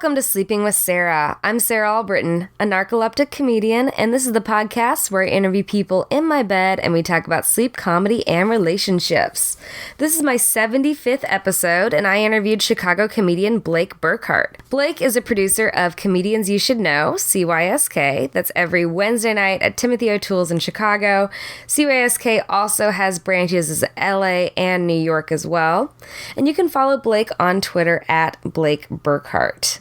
Welcome to Sleeping with Sarah. I'm Sarah Albritton, a narcoleptic comedian, and this is the podcast where I interview people in my bed and we talk about sleep, comedy, and relationships. This is my 75th episode, and I interviewed Chicago comedian Blake Burkhart. Blake is a producer of Comedians You Should Know, CYSK. That's every Wednesday night at Timothy O'Toole's in Chicago. CYSK also has branches in LA and New York as well. And you can follow Blake on Twitter at Blake Burkhart.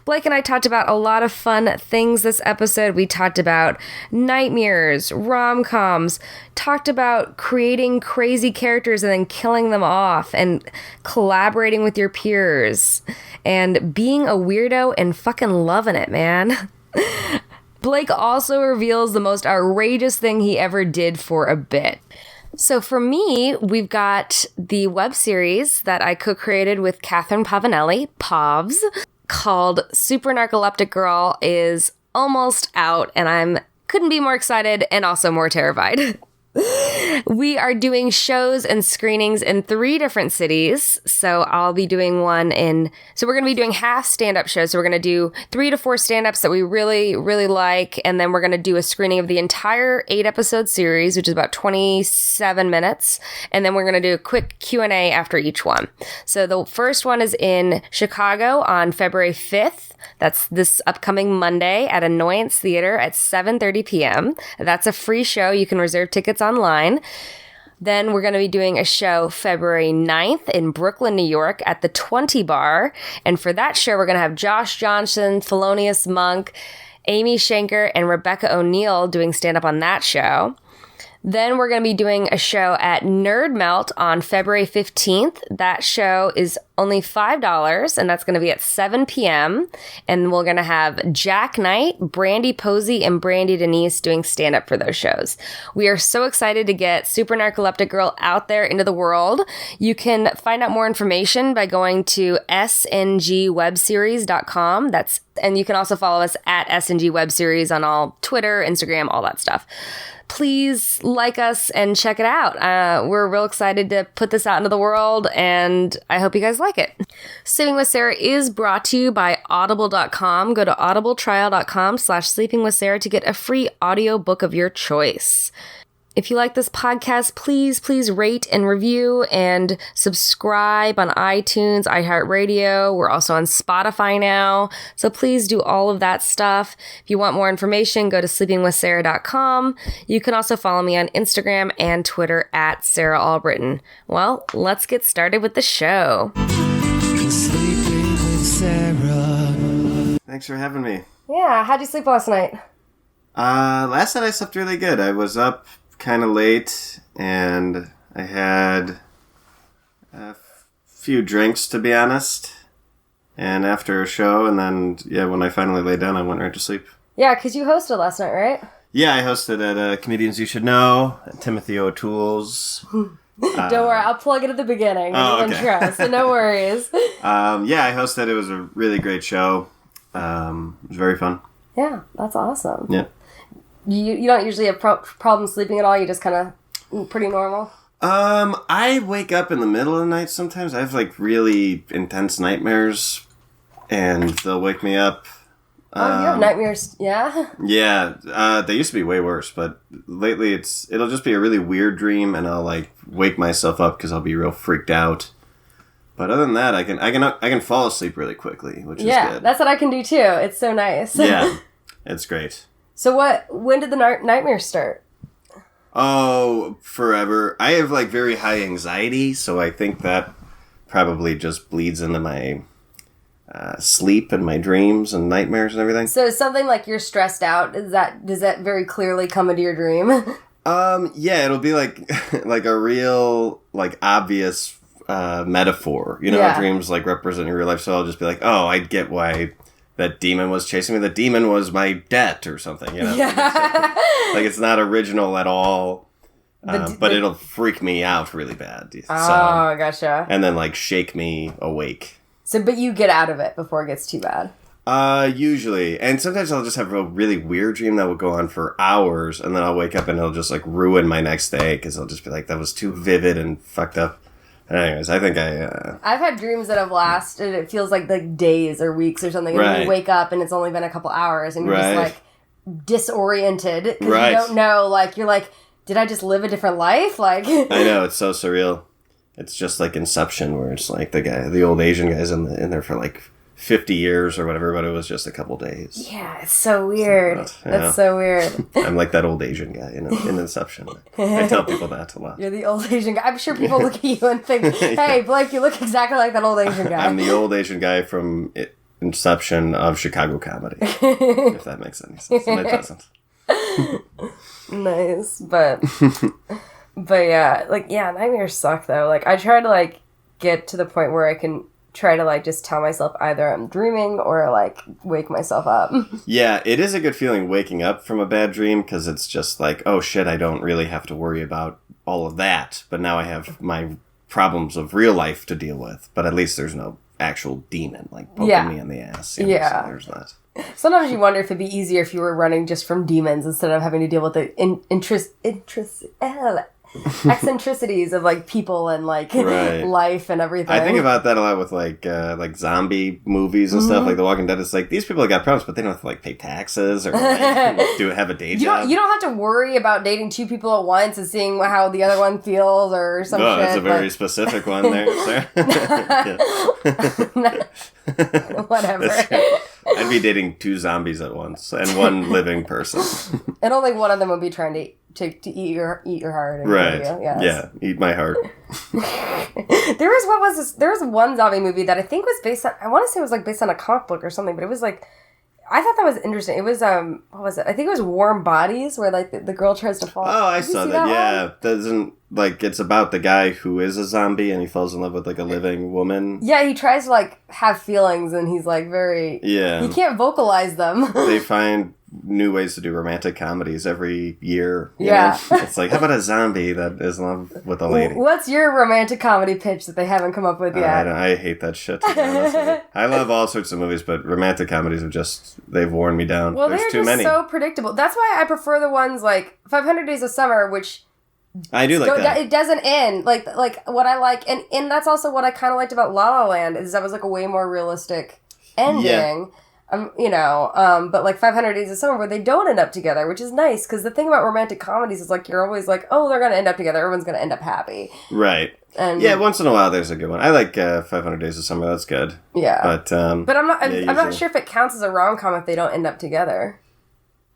Blake and I talked about a lot of fun things this episode. We talked about nightmares, rom-coms, talked about creating crazy characters and then killing them off, and collaborating with your peers, and being a weirdo and fucking loving it, man. Blake also reveals the most outrageous thing he ever did for a bit. So for me, we've got the web series that I co-created with Catherine Pavanelli, Povs, called Super Narcoleptic Girl is almost out, and I couldn't be more excited and also more terrified. We are doing shows and screenings in 3 different cities. So I'll be doing we're going to be doing half stand-up shows. So we're going to do 3 to 4 stand-ups that we really, really like. And then we're going to do a screening of the entire 8-episode series, which is about 27 minutes. And then we're going to do a quick Q&A after each one. So the first one is in Chicago on February 5th. That's this upcoming Monday at Annoyance Theater at 7:30 p.m. That's a free show. You can reserve tickets online. Then we're going to be doing a show February 9th in Brooklyn, New York at the 20 Bar. And for that show, we're going to have Josh Johnson, Thelonious Monk, Amy Shanker, and Rebecca O'Neill doing stand-up on that show. Then we're going to be doing a show at Nerd Melt on February 15th. That show is only $5, and that's going to be at 7 p.m. And we're going to have Jack Knight, Brandy Posey, and Brandy Denise doing stand-up for those shows. We are so excited to get Super Narcoleptic Girl out there into the world. You can find out more information by going to sngwebseries.com. And you can also follow us at sngwebseries on all Twitter, Instagram, all that stuff. Please like us and check it out. We're real excited to put this out into the world, and I hope you guys like it. Sleeping with Sarah is brought to you by audible.com. Go to audibletrial.com/sleepingwithsarah to get a free audiobook of your choice. If you like this podcast, please rate and review and subscribe on iTunes, iHeartRadio. We're also on Spotify now, so please do all of that stuff. If you want more information, go to sleepingwithsarah.com. You can also follow me on Instagram and Twitter at Sarah Albritton. Well, let's get started with the show. Sleeping with Sarah. Thanks for having me. Yeah, how'd you sleep last night? Last night I slept really good. I was up kind of late, and I had a few drinks, to be honest, and after a show, and then, when I finally laid down, I went right to sleep. Yeah, because you hosted last night, right? Yeah, I hosted at Comedians You Should Know, at Timothy O'Toole's. Don't worry, I'll plug it at the beginning. Intro, so no worries. I hosted. It was a really great show. It was very fun. Yeah, that's awesome. Yeah. You don't usually have problems sleeping at all? You just kind of pretty normal? I wake up in the middle of the night sometimes. I have, really intense nightmares, and they'll wake me up. You have nightmares, yeah? Yeah, they used to be way worse, but lately it'll just be a really weird dream, and I'll, wake myself up because I'll be real freaked out. But other than that, I can fall asleep really quickly, which is good. Yeah, that's what I can do, too. It's so nice. Yeah, it's great. So when did the nightmares start? Oh, forever. I have, very high anxiety, so I think that probably just bleeds into my sleep and my dreams and nightmares and everything. So something like you're stressed out, does that very clearly come into your dream? Yeah, it'll be like a real, obvious metaphor. Dreams, represent your real life, so I'll just be like, oh, I get why that demon was chasing me. The demon was my debt or something, Yeah. It's not original at all, but it'll freak me out really bad. Oh, gotcha. And then, shake me awake. So, but you get out of it before it gets too bad? Usually. And sometimes I'll just have a really weird dream that will go on for hours, and then I'll wake up and it'll just, ruin my next day, because I'll just be like, that was too vivid and fucked up. Anyways, I think I've had dreams that have lasted, it feels like days or weeks or something, and then you wake up and it's only been a couple hours, and you're just, like, disoriented, because you don't know, like, you're like, did I just live a different life? Like, I know, it's so surreal. It's just like Inception, where it's like the old Asian guy's in there for, like, 50 years or whatever, but it was just a couple days. Yeah, it's so weird. That's so weird. I'm like that old Asian guy in Inception. I tell people that a lot. You're the old Asian guy. I'm sure people look at you and think, hey, Blake, you look exactly like that old Asian guy. I'm the old Asian guy from Inception of Chicago comedy. If that makes any sense. And it doesn't. Nice. But yeah, like, yeah, nightmares suck, though. Like, I try to, like, get to the point where I can try to, like, just tell myself either I'm dreaming or, like, wake myself up. Yeah, it is a good feeling waking up from a bad dream, because it's just like, oh shit, I don't really have to worry about all of that, but now I have my problems of real life to deal with, but at least there's no actual demon, like, poking me in the ass. You know, so there's that. Sometimes you wonder if it'd be easier if you were running just from demons instead of having to deal with the eccentricities of, like, people and, like, life and everything. I think about that a lot with, like zombie movies and stuff, like The Walking Dead. It's like, these people got problems, but they don't have to, like, pay taxes or, like, have a day job. You don't have to worry about dating two people at once and seeing how the other one feels or some shit. Oh, that's a very specific one there, sir. Whatever. I'd be dating 2 zombies at once and 1 living person. And only one of them would be trying to eat your heart. And Yeah, eat my heart. There was one zombie movie that I think was based on, I want to say it was, like, based on a comic book or something, but it was, like, I thought that was interesting. It was, what was it? I think it was Warm Bodies, where, like, the girl tries to fall. Oh, I saw that. Yeah. Doesn't, like, it's about the guy who is a zombie and he falls in love with, like, a living woman. Yeah, he tries to, like, have feelings, and he's, like, very... Yeah. He can't vocalize them. They find new ways to do romantic comedies every year. You know? It's like, how about a zombie that is in love with a lady? What's your romantic comedy pitch that they haven't come up with yet? I hate that shit, to be honest with you. I love all sorts of movies, but romantic comedies they've worn me down. Well, There's they're too just many. so predictable. That's why I prefer the ones like 500 Days of Summer, which... I do like that. It doesn't end. Like what I like, and that's also what I kind of liked about La La Land, is that was, like, a way more realistic ending. Yeah. But, like, 500 Days of Summer, where they don't end up together, which is nice, because the thing about romantic comedies is, like, you're always like, oh, they're going to end up together, everyone's going to end up happy. Right. And yeah, once in a while there's a good one. I like 500 Days of Summer, that's good. Yeah. But I'm not sure if it counts as a rom-com if they don't end up together.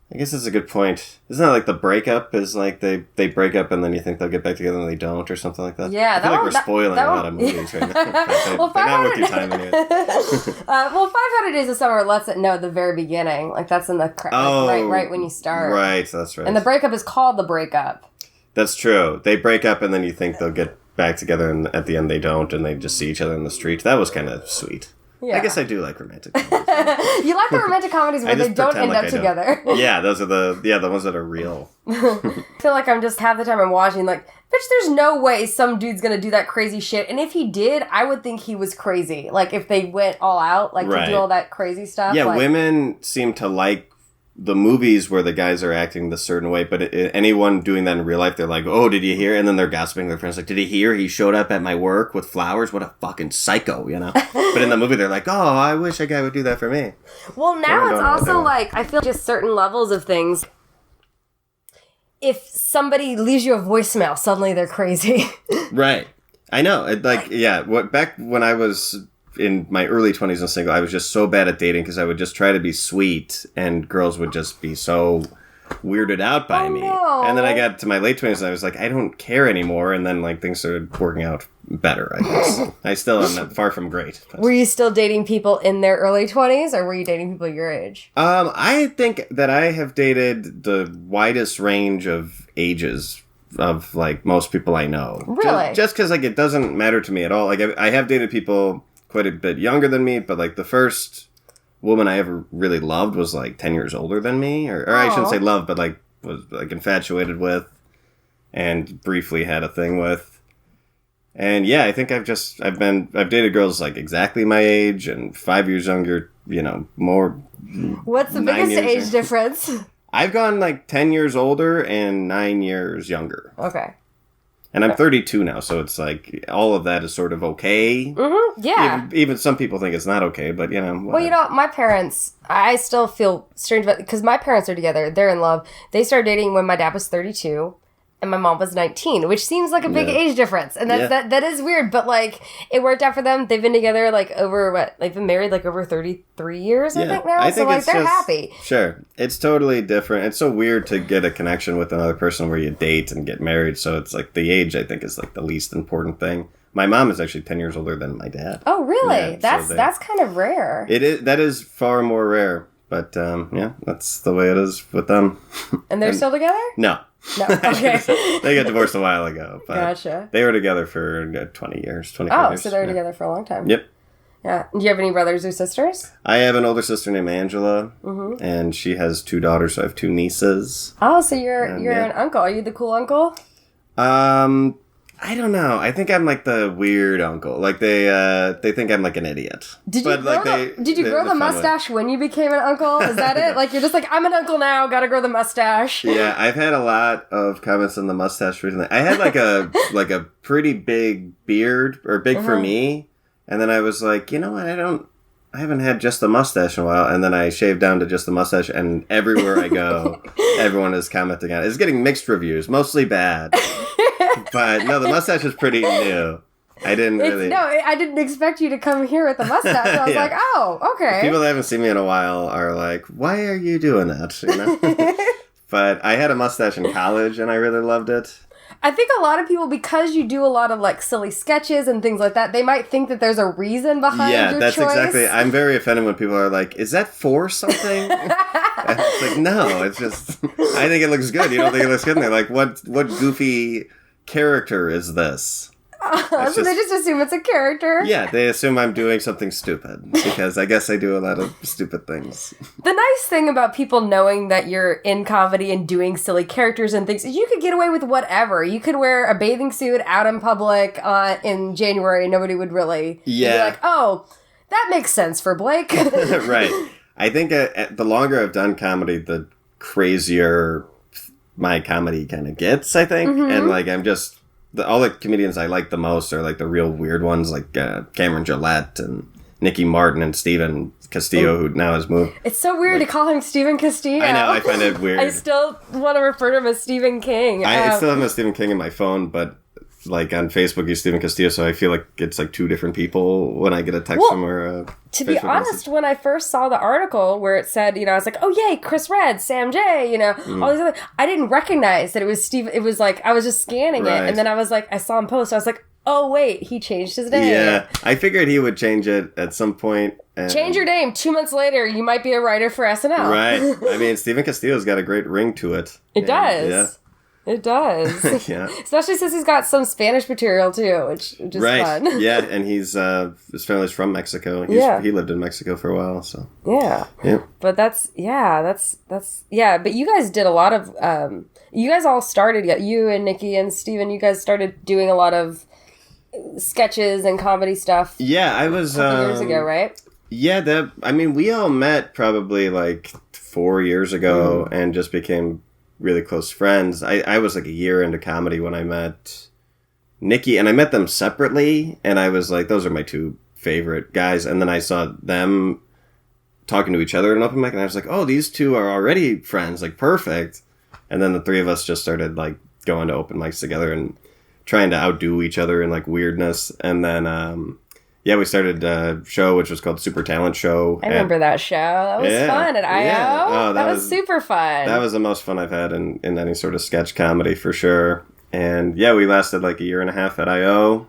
I guess that's a good point. Isn't that like the breakup is like they break up and then you think they'll get back together and they don't, or something like that? Yeah, I feel like we're spoiling a lot of movies right now. Well, they're not worth your time anyway. 500 Days of Summer lets it know at the very beginning. Like, that's in the right when you start. Right, that's right. And the breakup is called the breakup. That's true. They break up and then you think they'll get back together, and at the end they don't, and they just see each other in the street. That was kind of sweet. Yeah. I guess I do like romantic comedies. You like the romantic comedies where they don't end up together. Yeah, those are the ones that are real. I feel like I'm just half the time I'm watching, like, bitch, there's no way some dude's gonna do that crazy shit. And if he did, I would think he was crazy. Like, if they went all out, like, to do all that crazy stuff. Yeah, like, women seem to like the movies where the guys are acting the certain way, but anyone doing that in real life, they're like, oh, did you hear? And then they're gossiping their friends, like, did you hear he showed up at my work with flowers? What a fucking psycho, you know? But in the movie, they're like, oh, I wish a guy would do that for me. Well, now it's also like, I feel just certain levels of things. If somebody leaves you a voicemail, suddenly they're crazy. Right. I know. Back when I was in my early 20s and single, I was just so bad at dating because I would just try to be sweet and girls would just be so weirded out by me. No. And then I got to my late 20s and I was like, I don't care anymore. And then, like, things started working out better, I guess. I still am far from great. But. Were you still dating people in their early 20s, or were you dating people your age? I think that I have dated the widest range of ages of, like, most people I know. Really? Just because, like, it doesn't matter to me at all. Like, I have dated people quite a bit younger than me, but, like, the first woman I ever really loved was, like, 10 years older than me, or I shouldn't say loved, but, like, was, like, infatuated with and briefly had a thing with. And yeah, I think I've dated girls, like, exactly my age and 5 years younger, you know, more. What's the biggest age difference? I've gone, like, 10 years older and 9 years younger. Okay. And I'm 32 now, so it's like all of that is sort of okay. Mm-hmm. Yeah. Even some people think it's not okay, but you know. Whatever. Well, you know, my parents, I still feel strange about, because my parents are together. They're in love. They started dating when my dad was 32 and my mom was 19, which seems like a big age difference. And that is weird, but like it worked out for them. They've been together like over they've been married like over 33 years, I think now. I think so like they're happy. Sure. It's totally different. It's so weird to get a connection with another person where you date and get married. So it's like the age, I think, is like the least important thing. My mom is actually 10 years older than my dad. Oh, really? Yeah, that's kind of rare. It is. That is far more rare. But yeah, that's the way it is with them. And they're still together? No. No, okay. They got divorced a while ago. But gotcha. They were together for 20 years, 25 years. Oh, so they were together for a long time. Yep. Yeah. Do you have any brothers or sisters? I have an older sister named Angela, and she has 2 daughters, so I have 2 nieces. Oh, so you're an uncle. Are you the cool uncle? I don't know. I think I'm like the weird uncle. Like they think I'm like an idiot. Did you grow the mustache when you became an uncle? Is that it? Like you're just like, I'm an uncle now, gotta grow the mustache. Yeah, I've had a lot of comments on the mustache recently. I had like a pretty big beard, or big for me, and then I was like, you know what, I haven't had just the mustache in a while, and then I shaved down to just the mustache, and everywhere I go, everyone is commenting on it. It's getting mixed reviews, mostly bad. But no, the mustache is pretty new. I didn't expect you to come here with a mustache. So I was like, oh, okay. People that haven't seen me in a while are like, why are you doing that? You know? But I had a mustache in college, and I really loved it. I think a lot of people, because you do a lot of like silly sketches and things like that, they might think that there's a reason behind your choice. Yeah, that's exactly. I'm very offended when people are like, is that for something? It's like, no, it's just, I think it looks good. You don't think it looks good? And they're like, what goofy character is this? So they just assume it's a character? Yeah, they assume I'm doing something stupid, because I guess I do a lot of stupid things. The nice thing about people knowing that you're in comedy and doing silly characters and things is you could get away with whatever. You could wear a bathing suit out in public in January and nobody would really be like, oh, that makes sense for Blake. Right. I think the longer I've done comedy, the crazier my comedy kind of gets, I think. And like I'm just... all the comedians I like the most are like the real weird ones, like Cameron Gillette and Nicky Martin and Stephen Castillo, who now has moved. It's so weird to call him Stephen Castillo. I know, I find it weird. I still want to refer to him as Stephen King. I still have a Stephen King in my phone, but like on Facebook he's Stephen Castillo, so I feel like it's like 2 different people when I get a text from her. To be honest, when I first saw the article where it said, I was like, oh yay, Chris Redd, Sam J, all these other, I didn't recognize that it was Steve. It was like, I was just scanning it, and then I was like, I saw him post, I was like, oh wait, he changed his name. Yeah, I figured he would change it at some point. Change your name. 2 months later, you might be a writer for SNL. Right. I mean, Stephen Castillo's got a great ring to it. It does. Yeah. It does. Yeah. Especially since he's got some Spanish material, too, which is fun. Yeah, and his family's from Mexico. He lived in Mexico for a while, so. Yeah. But that's but you guys did a lot of, you guys all started, you and Nicky and Steven, you guys started doing a lot of sketches and comedy stuff. Yeah, I was... a couple years ago, right? Yeah, we all met probably like 4 years ago and just became really close friends. I was like a year into comedy when I met Nicky, and I met them separately, and I was like, those are my 2 favorite guys. And then I saw them talking to each other in an open mic, and I was like, oh, these 2 are already friends, like perfect. And then the 3 of us just started like going to open mics together and trying to outdo each other in like weirdness. And then we started a show which was called Super Talent Show. I remember that show. That was fun at I.O. Yeah. Oh, that was super fun. That was the most fun I've had in any sort of sketch comedy for sure. And we lasted like a year and a half at I.O.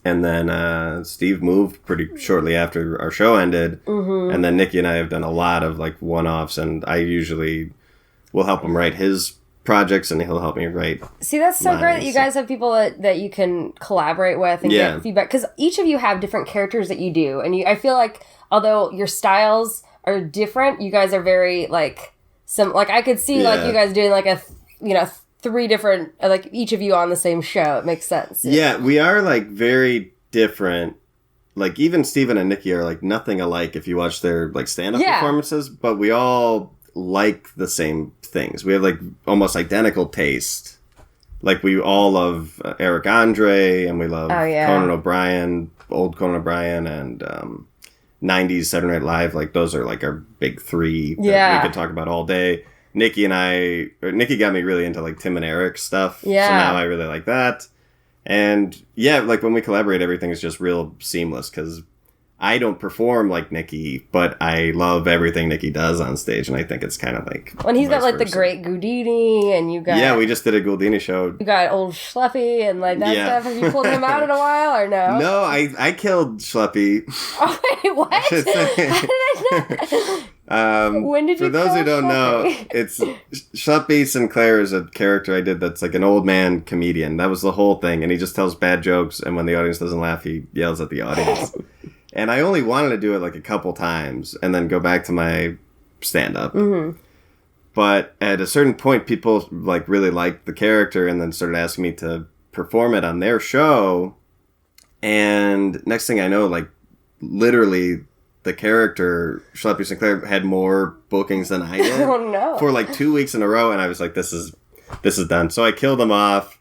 And then Steve moved pretty shortly after our show ended. And then Nicky and I have done a lot of like one-offs, and I usually will help him write his projects, and he'll help me write. See, that's so great that you guys have people that you can collaborate with and get feedback, because each of you have different characters that you do, and I feel like although your styles are different, you guys are very like I could see like you guys doing like a 3 different, like each of you on the same show. It makes sense. Yeah, we are like very different. Like even Steven and Nicky are like nothing alike if you watch their like stand-up performances, but we all like the same things. We have like almost identical taste like we all love Eric Andre, and we love Conan O'Brien, old Conan O'Brien, and 90s Saturday Night Live. Like those are like our big three that we could talk about all day. Nicky got me really into like Tim and Eric stuff. Yeah. So now I really like that. And yeah, like when we collaborate, everything is just real seamless because I don't perform like Nicky, but I love everything Nicky does on stage, and I think it's kind of like... When he's got like the Great Goudini, and you got... Yeah, we just did a Goudini show. You got old Schleppy and like that stuff. Have you pulled him out in a while or no? No, I killed Schleppy. Oh, wait, what? How did I not... When did you For those who don't know, it's... Schleppy Sinclair is a character I did that's like an old man comedian. That was the whole thing, and he just tells bad jokes, and when the audience doesn't laugh, he yells at the audience. And I only wanted to do it like a couple times and then go back to my stand-up. Mm-hmm. But at a certain point, people like really liked the character and then started asking me to perform it on their show. And next thing I know, like literally the character, Schleppy Sinclair, had more bookings than I did. Oh, no. For like 2 weeks in a row. And I was like, this is done. So I killed him off.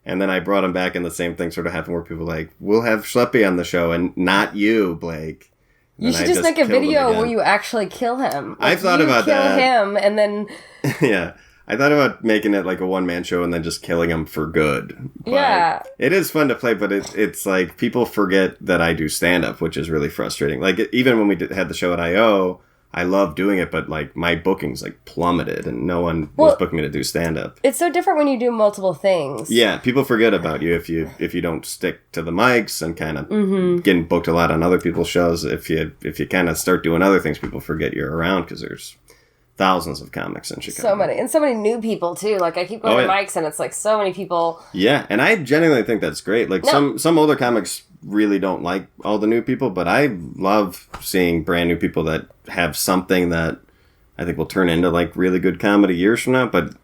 And then I brought him back, and the same thing sort of happened where people were like, we'll have Schleppy on the show, and not you, Blake. You should just make a video where you actually kill him. I've thought about that. Kill him, and then... Yeah. I thought about making it like a one-man show and then just killing him for good. But yeah. It is fun to play, but it's like people forget that I do stand-up, which is really frustrating. Like, even when we had the show at I.O., I love doing it, but like my bookings like plummeted and no one was booking me to do stand-up. It's so different when you do multiple things. Yeah, people forget about you if you don't stick to the mics and kind of getting booked a lot on other people's shows. If you kind of start doing other things, people forget you're around because there's thousands of comics in Chicago. So many new people too. Like I keep going to mics and it's like so many people. Yeah, and I genuinely think that's great. Like some older comics really don't like all the new people, but I love seeing brand new people that have something that I think will turn into like really good comedy years from now. But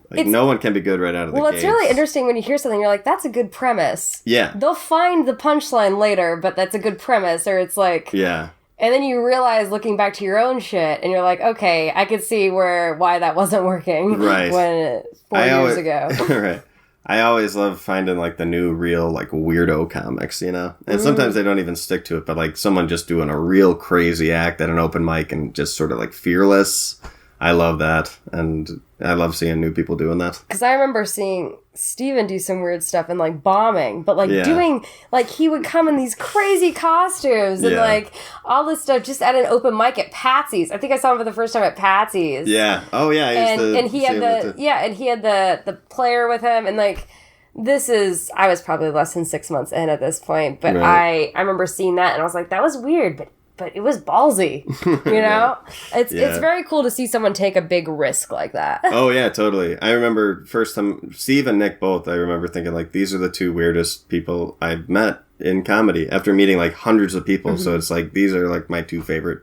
like no one can be good right out of the gate. Well, it's really interesting when you hear something, you're like, that's a good premise. Yeah. They'll find the punchline later, but that's a good premise. Or it's like... Yeah. And then you realize, looking back to your own shit, and you're like, okay, I could see why that wasn't working. Right. When 4 years ago. Right. I always love finding like the new real like weirdo comics, you know? And sometimes they don't even stick to it, but like someone just doing a real crazy act at an open mic and just sort of like fearless. I love that. And I love seeing new people doing that. Because I remember seeing Steven do some weird stuff and like bombing, but like doing, like he would come in these crazy costumes and like all this stuff just at an open mic at Patsy's. I think I saw him for the first time at Patsy's. Yeah. Oh yeah. And he had the player with him, and like I was probably less than 6 months in at this point, but I remember seeing that and I was like, that was weird, but it was ballsy, you know? It's very cool to see someone take a big risk like that. Oh, yeah, totally. I remember first time, Steve and Nick both, I remember thinking, like, these are the two weirdest people I've met in comedy after meeting, like, hundreds of people. So it's like, these are, like, my two favorite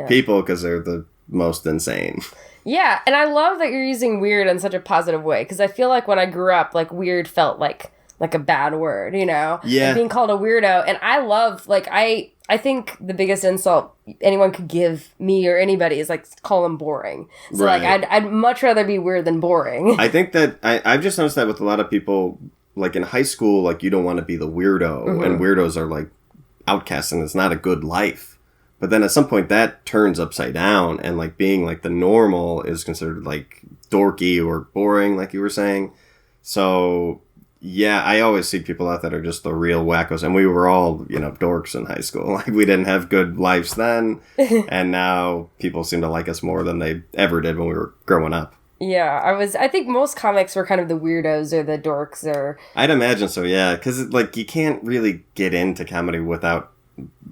people because they're the most insane. Yeah, and I love that you're using weird in such a positive way because I feel like when I grew up, like, weird felt like a bad word, you know? Yeah. Like being called a weirdo. And I love, like, I think the biggest insult anyone could give me or anybody is like call them boring. So like I'd much rather be weird than boring. I think that I've just noticed that with a lot of people, like in high school, like you don't want to be the weirdo, and weirdos are like outcasts, and it's not a good life. But then at some point that turns upside down, and like being like the normal is considered like dorky or boring, like you were saying. So yeah, I always see people out that are just the real wackos. And we were all, you know, dorks in high school. Like, we didn't have good lives then. And now people seem to like us more than they ever did when we were growing up. Yeah, I think most comics were kind of the weirdos or the dorks or... I'd imagine so, yeah. Because, like, you can't really get into comedy without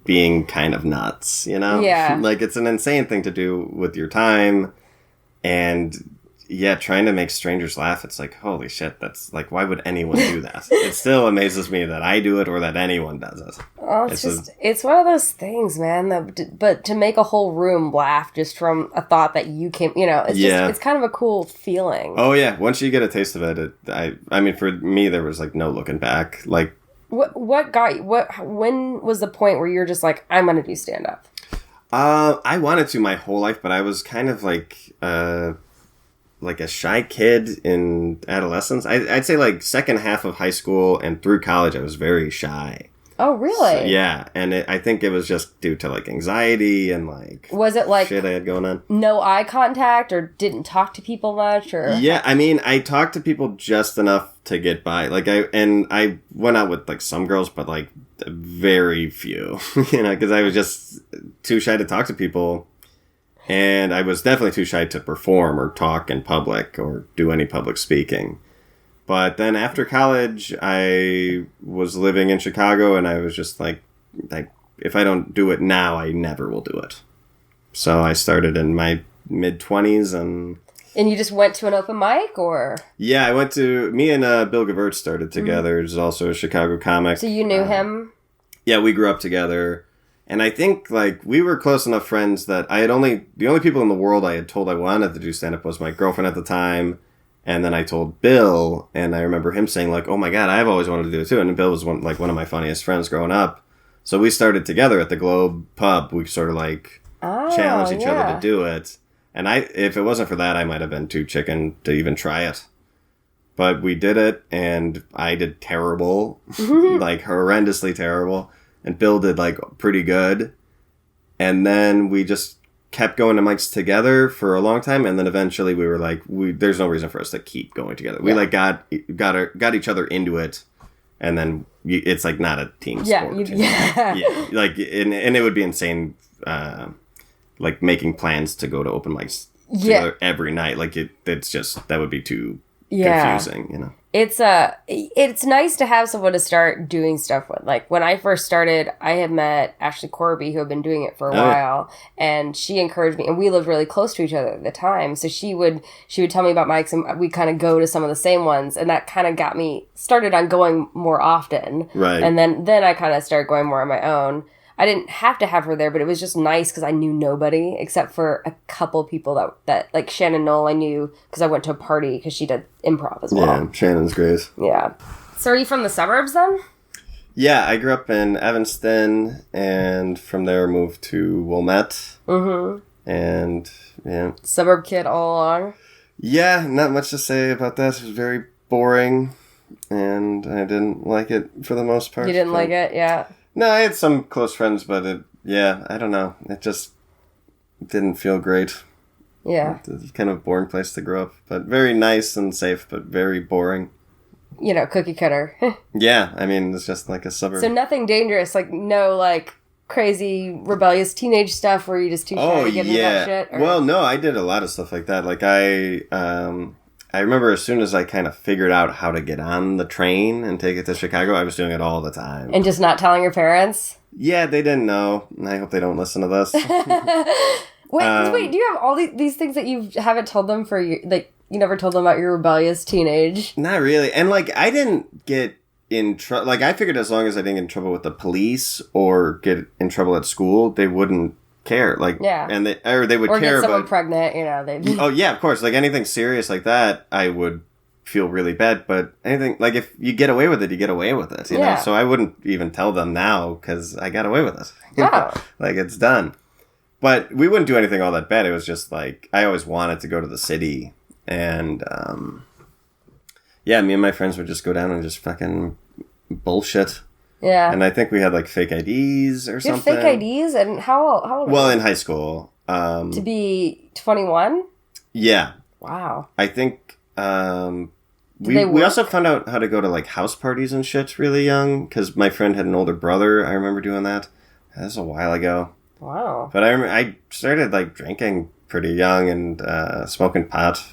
being kind of nuts, you know? Yeah. Like, it's an insane thing to do with your time. And... yeah, trying to make strangers laugh, it's like, holy shit, that's like, why would anyone do that? It still amazes me that I do it or that anyone does it. Oh, it's one of those things, man. But to make a whole room laugh just from a thought that you came, you know, it's kind of a cool feeling. Oh, yeah. Once you get a taste of it, I mean, for me, there was like no looking back. Like, what got you? When was the point where you're just like, I'm going to do stand up? I wanted to my whole life, but I was kind of like, like a shy kid in adolescence. I'd say like second half of high school and through college, I was very shy. Oh, really? So, yeah, and I think it was just due to like anxiety and like was it like shit I had going on. No eye contact, or didn't talk to people much, or yeah, I mean, I talked to people just enough to get by. Like I went out with like some girls, but like very few, because I was just too shy to talk to people. And I was definitely too shy to perform or talk in public or do any public speaking. But then after college, I was living in Chicago, and I was just like, if I don't do it now, I never will do it. So I started in my mid-20s. And you just went to an open mic, or? Yeah, me and Bill Gavert started together. He's also a Chicago comic. So you knew him? Yeah, we grew up together. And I think, like, we were close enough friends that the only people in the world I had told I wanted to do stand-up was my girlfriend at the time. And then I told Bill, and I remember him saying, like, oh my God, I've always wanted to do it too. And Bill was one of my funniest friends growing up. So we started together at the Globe pub. We sort of, like, challenged each other to do it. And if it wasn't for that, I might have been too chicken to even try it. But we did it, and I did terrible, like, horrendously terrible. And Bill did, like, pretty good. And then we just kept going to mics together for a long time. And then eventually we were like, there's no reason for us to keep going together. We, like, got each other into it. And then it's, like, not a team sport. Yeah. Like, and it would be insane, like, making plans to go to open mics together every night. Like, it's just, that would be too confusing, It's nice to have someone to start doing stuff with. Like, when I first started, I had met Ashley Corby, who had been doing it for a while, and she encouraged me, and we lived really close to each other at the time, so she would tell me about mics, and we kind of go to some of the same ones, and that kind of got me started on going more often. Right. And then I kind of started going more on my own. I didn't have to have her there, but it was just nice because I knew nobody except for a couple people that like Shannon Knoll I knew because I went to a party because she did improv as well. Yeah, Shannon's great. Yeah. So are you from the suburbs then? Yeah, I grew up in Evanston, and from there moved to Wilmette. Mm-hmm. And, yeah. Suburb kid all along? Yeah, not much to say about that. It was very boring, and I didn't like it for the most part. You didn't like it? Yeah. No, I had some close friends, but I don't know. It just didn't feel great. Yeah. It's kind of a boring place to grow up, but very nice and safe, but very boring. Cookie cutter. Yeah, I mean, it's just like a suburb. So nothing dangerous, like no, like, crazy, rebellious teenage stuff where you just too shy to get into that shit? Or? Well, no, I did a lot of stuff like that. Like, I remember as soon as I kind of figured out how to get on the train and take it to Chicago, I was doing it all the time. And just not telling your parents? Yeah, they didn't know. I hope they don't listen to this. Wait, do you have all these things that you haven't told them like, you never told them about your rebellious teenage? Not really. And, like, I didn't get in trouble. Like, I figured as long as I didn't get in trouble with the police or get in trouble at school, they wouldn't care. Like, yeah. And they would or care. Or get someone pregnant, they. Oh, yeah, of course. Like, anything serious like that, I would feel really bad. But anything, like, if you get away with it, you get away with it, you know? So I wouldn't even tell them now because I got away with it. Oh. Like, it's done. But we wouldn't do anything all that bad. It was just, like, I always wanted to go to the city. And, me and my friends would just go down and just fucking bullshit. Yeah. And I think we had, like, fake IDs or something. You had fake IDs? And how old Well, in high school. To be 21? Yeah. Wow. I think, we also found out how to go to, like, house parties and shit really young, because my friend had an older brother. I remember doing that. That was a while ago. Wow. But I started, like, drinking pretty young and smoking pot,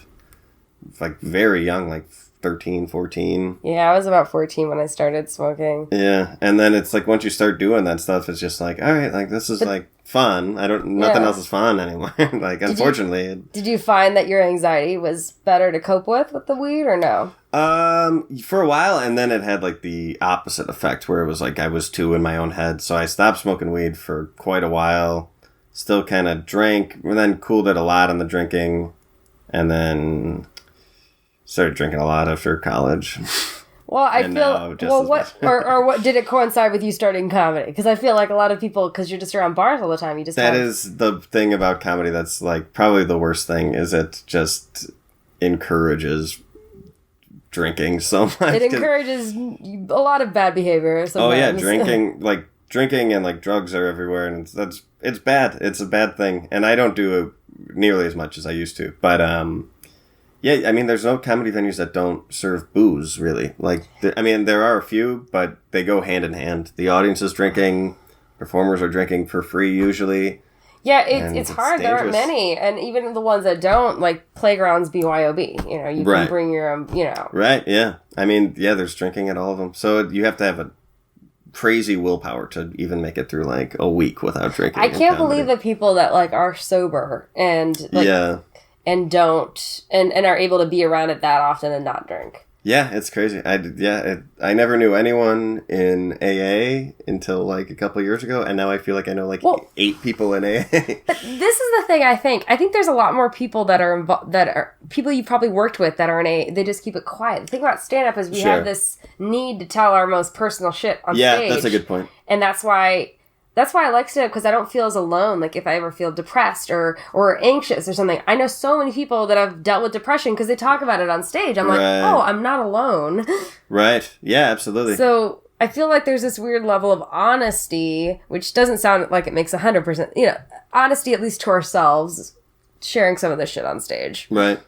like, very young, like 13, 14. Yeah, I was about 14 when I started smoking. Yeah, and then it's like once you start doing that stuff, it's just like, all right, like, this is, like, fun. Nothing else is fun anymore. Like, unfortunately. Did you find that your anxiety was better to cope with the weed, or no? For a while, and then it had, like, the opposite effect, where it was like I was too in my own head. So I stopped smoking weed for quite a while. Still kind of drank, and then cooled it a lot on the drinking, and then started drinking a lot after college. Well, I feel, what did it coincide with you starting comedy? Because I feel like a lot of people, because you're just around bars all the time, That is the thing about comedy that's, like, probably the worst thing, is it just encourages drinking so much. It encourages a lot of bad behavior sometimes. Oh yeah, drinking and like drugs are everywhere, and it's bad. It's a bad thing, and I don't do it nearly as much as I used to. But yeah, I mean, there's no comedy venues that don't serve booze, really. Like, I mean, there are a few, but they go hand in hand. The audience is drinking, performers are drinking for free usually. Yeah, it's hard. Dangerous. There aren't many. And even the ones that don't, like playgrounds, BYOB. You know, you can bring your own, you know. Right, yeah. I mean, yeah, there's drinking at all of them. So you have to have a crazy willpower to even make it through, like, a week without drinking. I can't believe the people that, like, are sober and, like, and don't, and are able to be around it that often and not drink. Yeah, it's crazy. I never knew anyone in AA until like a couple of years ago, and now I feel like I know like 8 people in AA. But this is the thing. I think there's a lot more people that are people you probably worked with that are in AA. They just keep it quiet. The thing about stand up is we have this need to tell our most personal shit on stage. Yeah, that's a good point. And that's why I like stand up, because I don't feel as alone. Like if I ever feel depressed or anxious or something, I know so many people that have dealt with depression because they talk about it on stage. I'm like, oh, I'm not alone. Right. Yeah, absolutely. So I feel like there's this weird level of honesty, which doesn't sound like it makes 100%, you know, honesty at least to ourselves, sharing some of this shit on stage. Right.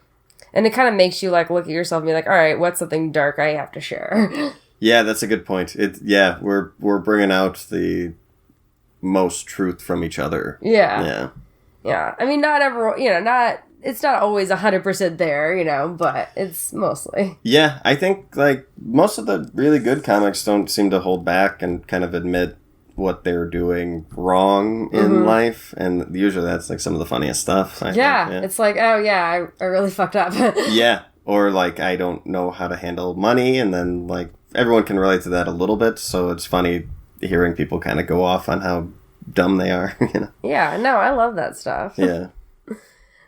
And it kind of makes you like look at yourself and be like, all right, what's something dark I have to share? Yeah, that's a good point. We're bringing out the most truth from each other. Yeah. I mean, not everyone, you know, it's not always 100% there, you know, but it's mostly. Yeah, I think like most of the really good comics don't seem to hold back and kind of admit what they're doing wrong in life, and usually that's like some of the funniest stuff. I think. It's like, oh yeah, I really fucked up. Yeah, or like I don't know how to handle money, and then like everyone can relate to that a little bit, so it's funny hearing people kind of go off on how dumb they are, you know? Yeah, no, I love that stuff. Yeah.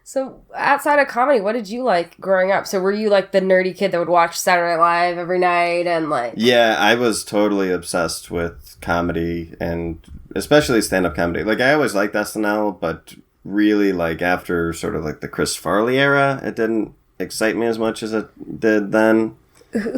So, outside of comedy, what did you like growing up? So, were you like the nerdy kid that would watch Saturday Night Live every night and like... Yeah, I was totally obsessed with comedy, and especially stand-up comedy. Like, I always liked SNL, but really, like, after sort of like the Chris Farley era, it didn't excite me as much as it did then.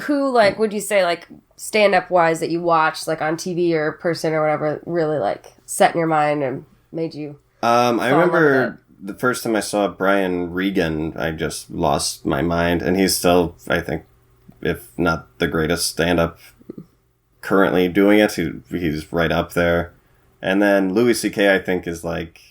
Who like, would you say, like, stand-up wise that you watched, like, on TV or person or whatever, really, like, set in your mind and made you... I remember the first time I saw Brian Regan, I just lost my mind. And he's still, I think, if not the greatest stand-up currently doing it, he's right up there. And then Louis C.K., I think, is, like...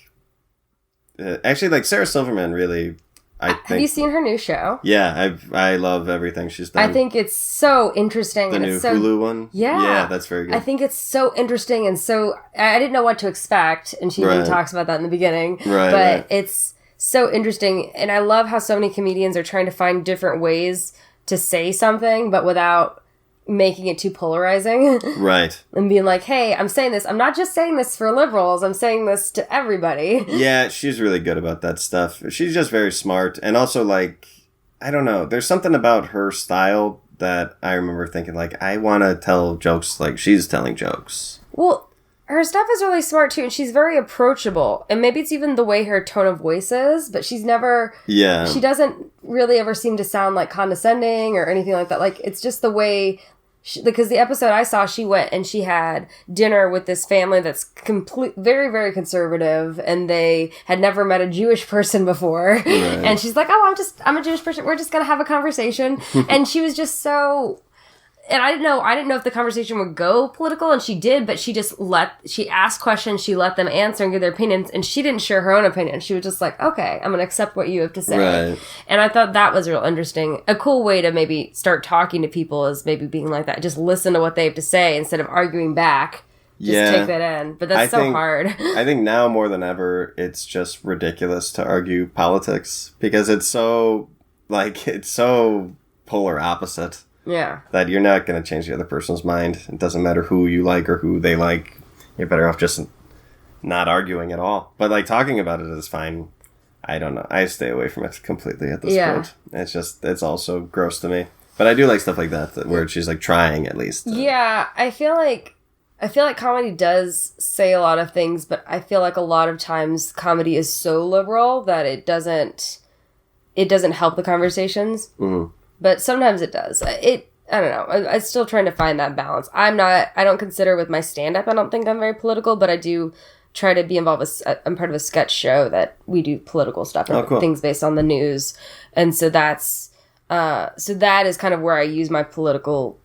actually, like, Sarah Silverman, really... Have you seen her new show? Yeah, I love everything she's done. I think it's so interesting. The new Hulu one? Yeah. Yeah, that's very good. I think it's so interesting, and so... I didn't know what to expect, and she even talks about that in the beginning. But it's so interesting, and I love how so many comedians are trying to find different ways to say something, but without making it too polarizing. Right. And being like, hey, I'm saying this. I'm not just saying this for liberals. I'm saying this to everybody. Yeah, she's really good about that stuff. She's just very smart. And also, like, I don't know. There's something about her style that I remember thinking, like, I want to tell jokes like she's telling jokes. Well, her stuff is really smart, too. And she's very approachable. And maybe it's even the way her tone of voice is. But she's never... Yeah. She doesn't really ever seem to sound, like, condescending or anything like that. Like, it's just the way... because the episode I saw, she went and she had dinner with this family that's very, very conservative, and they had never met a Jewish person before. Right. And she's like, oh, I'm a Jewish person. We're just going to have a conversation. And she was just so... And I didn't know if the conversation would go political, and she did, but she asked questions, she let them answer and give their opinions, and she didn't share her own opinion. She was just like, okay, I'm going to accept what you have to say. Right. And I thought that was real interesting. A cool way to maybe start talking to people is maybe being like that. Just listen to what they have to say instead of arguing back. Just take that in. But that's so hard. I think now more than ever, it's just ridiculous to argue politics because it's so polar opposite. Yeah. That you're not going to change the other person's mind. It doesn't matter who you like or who they like. You're better off just not arguing at all. But, like, talking about it is fine. I don't know. I stay away from it completely at this point. It's all so gross to me. But I do like stuff like that where she's, like, trying at least. Yeah. I feel like comedy does say a lot of things, but I feel like a lot of times comedy is so liberal that it doesn't... it doesn't help the conversations. Mm-hmm. But sometimes it does. I don't know. I'm still trying to find that balance. I don't consider with my stand-up, I don't think I'm very political, but I do try to be involved with, I'm part of a sketch show that we do political stuff and things based on the news. And so that is kind of where I use my political,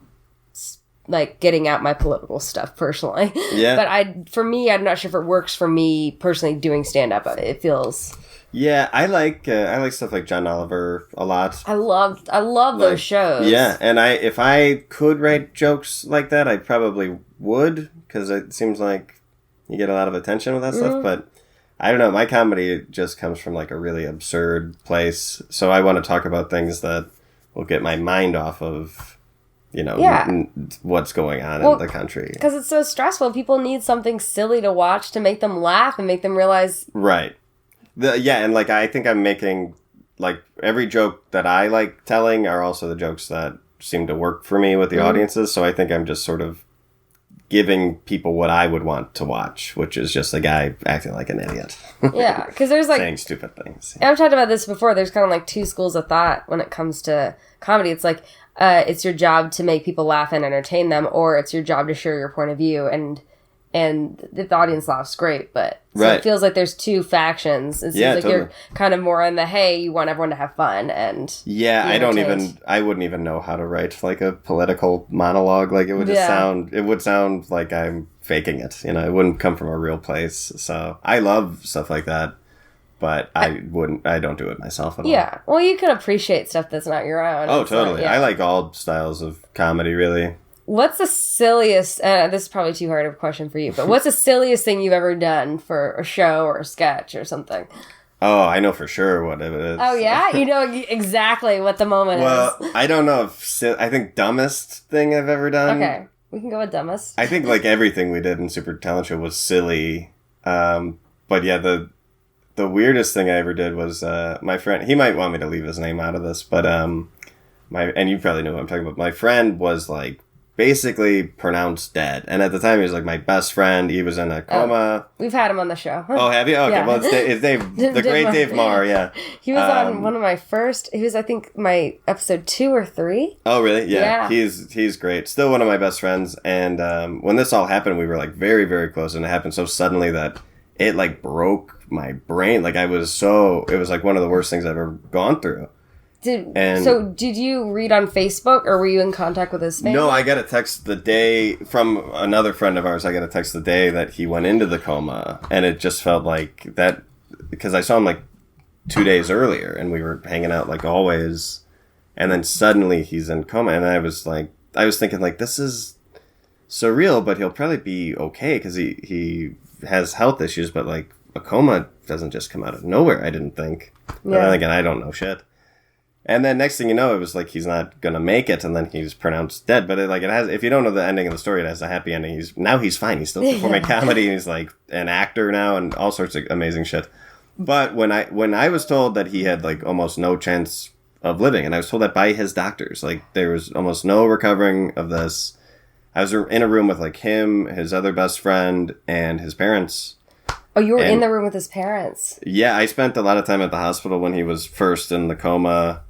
like getting out my political stuff personally. Yeah. But for me, I'm not sure if it works for me personally doing stand-up. It feels... Yeah, I like stuff like John Oliver a lot. I love those shows. Yeah, and if I could write jokes like that, I probably would, because it seems like you get a lot of attention with that stuff. But I don't know, my comedy just comes from like a really absurd place, so I want to talk about things that will get my mind off of, what's going on in the country. Because it's so stressful. People need something silly to watch to make them laugh and make them realize... Right. And like I think I'm making like every joke that I like telling are also the jokes that seem to work for me with the audiences. So I think I'm just sort of giving people what I would want to watch, which is just a guy acting like an idiot. Yeah, because there's like saying stupid things. I've talked about this before. There's kind of like two schools of thought when it comes to comedy. It's like it's your job to make people laugh and entertain them, or it's your job to share your point of view. And if the audience laughs, great, but it feels like there's two factions. It seems like totally. You're kind of more on the, hey, you want everyone to have fun, and I wouldn't even know how to write like a political monologue. Like it would just sound like I'm faking it. It wouldn't come from a real place. So I love stuff like that, but I don't do it myself at all. Yeah, well, you can appreciate stuff that's not your own. Oh, totally. I like all styles of comedy, really. What's the silliest, this is probably too hard of a question for you, but what's the silliest thing you've ever done for a show or a sketch or something? Oh, I know for sure what it is. Oh, yeah? You know exactly what the moment is. Well, I don't know I think dumbest thing I've ever done. Okay, we can go with dumbest. I think like everything we did in Super Talent Show was silly. But yeah, the weirdest thing I ever did was my friend, he might want me to leave his name out of this, but and you probably know what I'm talking about. My friend was like, basically pronounced dead. And at the time, he was like my best friend. He was in a coma. We've had him on the show. Oh, have you? Okay, yeah. Well, it's Dave, the great Dave Maher, yeah. He was on one of my first, he was, I think, my episode 2 or 3. Oh, really? Yeah. He's great. Still one of my best friends. And when this all happened, we were like very, very close. And it happened so suddenly that it like broke my brain. Like it was like one of the worst things I've ever gone through. Did you read on Facebook, or were you in contact with his family? No, I got a text the day from another friend of ours. I got a text the day that he went into the coma, and it just felt like that because I saw him like 2 days earlier, and we were hanging out like always, and then suddenly he's in coma, and I was thinking like this is surreal, but he'll probably be okay because he has health issues, but like a coma doesn't just come out of nowhere. I didn't think. Yeah. But then again, I don't know shit. And then next thing you know, it was like he's not gonna make it, and then he's pronounced dead. But it has, if you don't know the ending of the story, it has a happy ending. He's fine. He's still performing comedy. He's like an actor now, and all sorts of amazing shit. But when I was told that he had like almost no chance of living, and I was told that by his doctors, like there was almost no recovering of this. I was in a room with like him, his other best friend, and his parents. Oh, you were in the room with his parents. Yeah, I spent a lot of time at the hospital when he was first in the coma.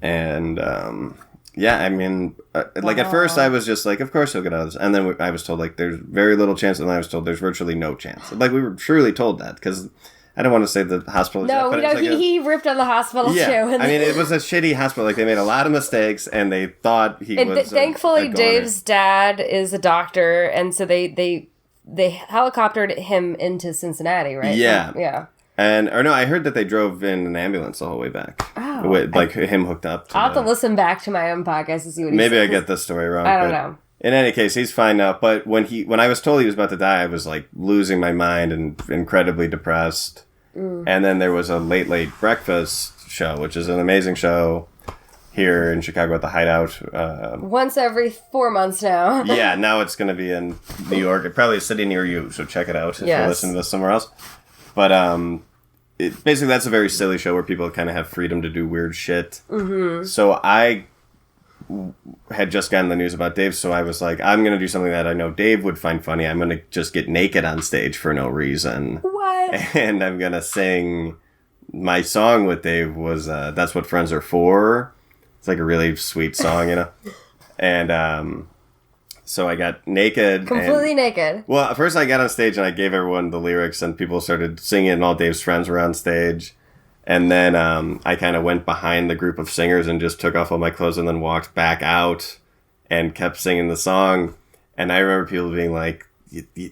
And, I mean, like at first I was just like, of course he'll get out of this. And then I was told like, there's very little chance. And I was told there's virtually no chance. Like we were truly told that because I don't want to say the hospital. No, we know he ripped on the hospital too. I mean, it was a shitty hospital. Like they made a lot of mistakes and they thought he was thankfully, Dave's dad is a doctor. And so they helicoptered him into Cincinnati, right? Yeah. Yeah. I heard that they drove in an ambulance the whole way back. Oh. With, like, him hooked up. I'll have to listen back to my own podcast to see what he said. Maybe I get this story wrong. I don't know. In any case, he's fine now. But when I was told he was about to die, I was, like, losing my mind and incredibly depressed. Mm. And then there was a late breakfast show, which is an amazing show here in Chicago at the Hideout. Once every 4 months now. Yeah, now it's going to be in New York. Probably a city near you, so check it out if you listen to this somewhere else. But, basically, that's a very silly show where people kind of have freedom to do weird shit. Mm-hmm. So I had just gotten the news about Dave, so I was like, I'm going to do something that I know Dave would find funny. I'm going to just get naked on stage for no reason. What? And I'm going to sing my song with Dave was That's What Friends Are For. It's like a really sweet song, you know? And so I got naked. Completely naked. Well, first I got on stage and I gave everyone the lyrics and people started singing and all Dave's friends were on stage. And then I kind of went behind the group of singers and just took off all my clothes and then walked back out and kept singing the song. And I remember people being like,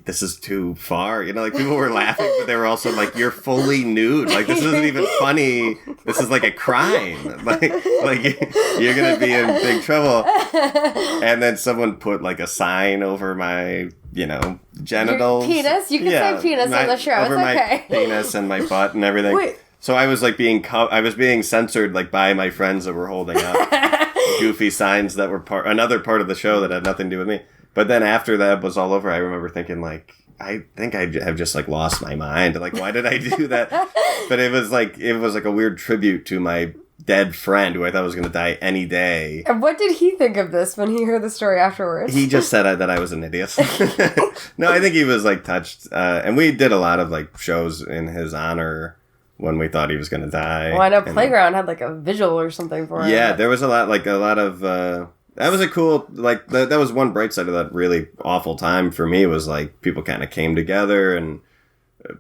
this is too far. You know, like people were laughing, but they were also like, you're fully nude. Like, this isn't even funny. This is like a crime. Like you're going to be in big trouble. And then someone put like a sign over my, genitals. Your penis? You can say penis on the show. Over it's okay. my penis and my butt and everything. Wait. So I was like I was being censored like by my friends that were holding up goofy signs that were another part of the show that had nothing to do with me. But then after that was all over, I remember thinking like, I think I have just like lost my mind. Like, why did I do that? But it was like a weird tribute to my dead friend who I thought was going to die any day. And what did he think of this when he heard the story afterwards? He just said that I was an idiot. No, I think he was like touched. And we did a lot of like shows in his honor when we thought he was going to die. Well, I know Playground had like a visual or something for him. Yeah, there was a lot of... that was a cool, like, that was one bright side of that really awful time for me was, like, people kind of came together, and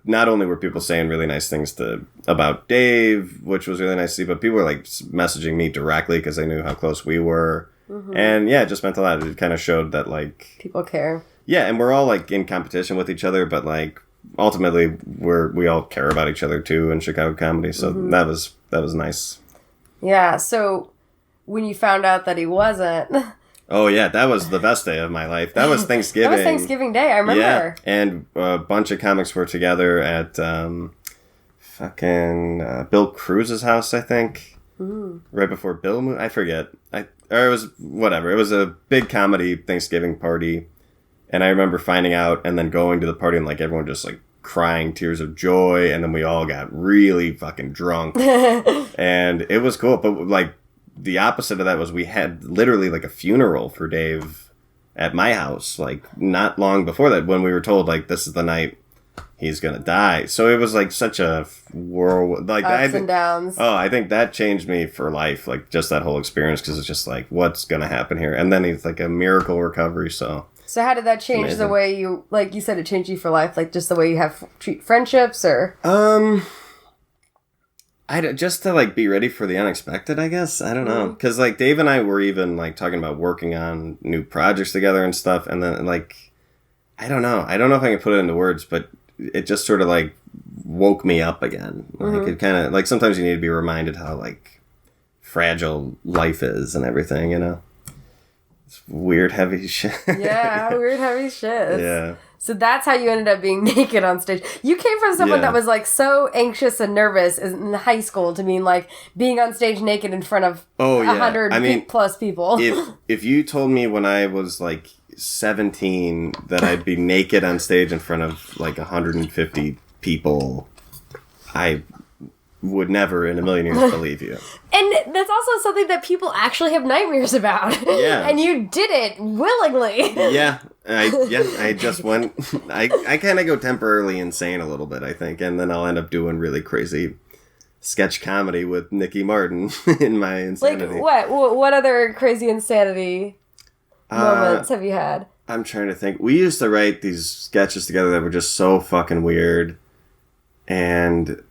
not only were people saying really nice things about Dave, which was really nice to see, but people were, like, messaging me directly because they knew how close we were. Mm-hmm. And, yeah, it just meant a lot. It kind of showed that, like... people care. Yeah, and we're all, like, in competition with each other, but, like, ultimately, we all care about each other, too, in Chicago comedy, so that was nice. Yeah, so... when you found out that he wasn't. Oh, yeah. That was the best day of my life. That was Thanksgiving. That was Thanksgiving Day. I remember. Yeah. And a bunch of comics were together at Bill Cruz's house, I think. Mm. Right before Bill moved. I forget. Or it was whatever. It was a big comedy Thanksgiving party. And I remember finding out and then going to the party and like everyone just like crying tears of joy. And then we all got really fucking drunk. And it was cool. But like, the opposite of that was we had literally like a funeral for Dave at my house, like not long before that when we were told like this is the night he's gonna die. So it was like such a whirlwind, like ups and downs. Oh, I think that changed me for life, like just that whole experience because it's just like what's gonna happen here, and then he's like a miracle recovery. So how did that change the way you, like you said, it changed you for life, like just the way you treat friendships, or just to, like, be ready for the unexpected, I guess. I don't know. Because, like, Dave and I were even, like, talking about working on new projects together and stuff. And then, like, I don't know. I don't know if I can put it into words, but it just sort of, like, woke me up again. Like, it kind of, like, sometimes you need to be reminded how, like, fragile life is and everything, you know? It's weird, heavy shit. Yeah, weird, heavy shit. Yeah. So that's how you ended up being naked on stage. You came from someone that was like so anxious and nervous in high school to being on stage naked in front of 100 plus people. If you told me when I was like 17 that I'd be naked on stage in front of like 150 people, I would never in a million years believe you. And that's also something that people actually have nightmares about. Yeah. And you did it willingly. Yeah. I just went... I kind of go temporarily insane a little bit, I think. And then I'll end up doing really crazy sketch comedy with Nicky Martin in my insanity. Like, what other crazy insanity moments have you had? I'm trying to think. We used to write these sketches together that were just so fucking weird. And...